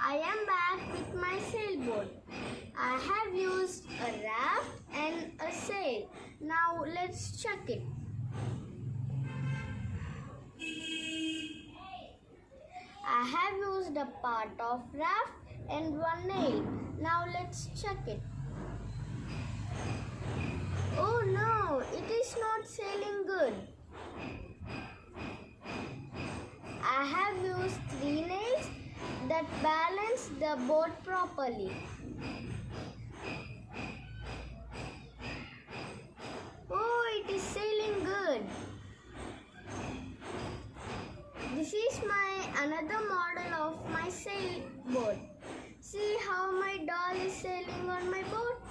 I am back with my sailboat. I have used a raft and a sail. Now let's check it. I have used a part of raft and one nail. Now let's check it. Oh no, it is not sailing good. I have used 3 nails that balance the boat properly. Oh, it is sailing good. This is my another model of my sailboat. See how my doll is sailing on my boat.